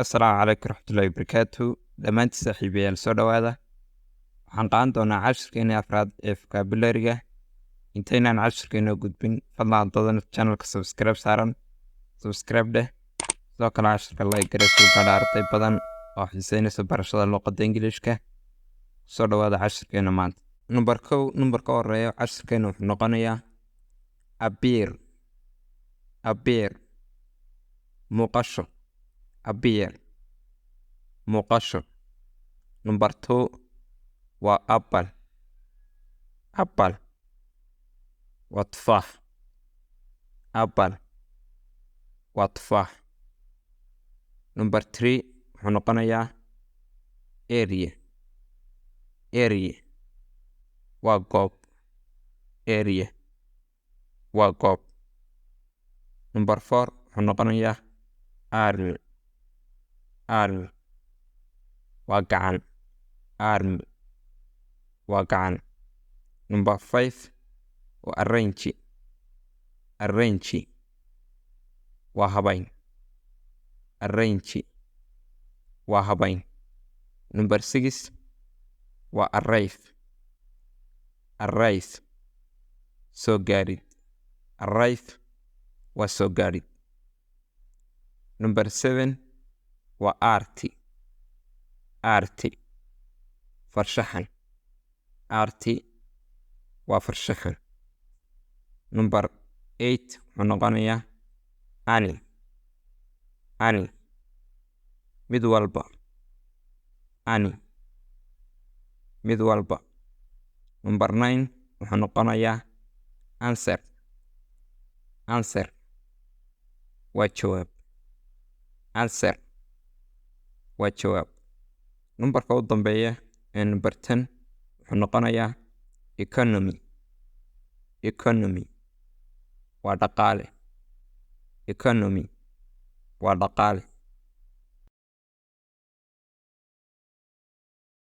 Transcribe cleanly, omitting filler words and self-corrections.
Asalaamu calaykum waraxmatullaahi wabarakaatuh. Dhammaantiin saaxiibayaal soo dhowaada. Waxaan qaadan doonaa cashirkeena afraad ee vocabulary-ga. Intaynaan cashirkeena gudbin, fadlan haddaadan channelka subscribe dheh. Sidoo kale cashirka like garee soo gaadha arday badan oo xiiseynaysa barashada luqadda Ingiriishka. Soo dhowaada cashirkeena maanta. Numberka horeeya cashirkeena wuxuu noqonayaa appear muuqasho. muuqasho. Number 2 waa apple waa tufaax. Number 3 wuxuu noqonayaa area waa goob. Number 4 wuxuu noqonayaa arm waa gacan. Number 5 waa arrange waa habayn. Number 6 waa arrive soo gaarid. Number 7 waa farshaxan. Number 8 wuxuu noqonayaa ani mid walba. Number 9 wuxuu noqonayaa answer waa jawaab. Numberka u dambeeya ee number 10 wuxuu noqonayaa economy waa dhaqaale.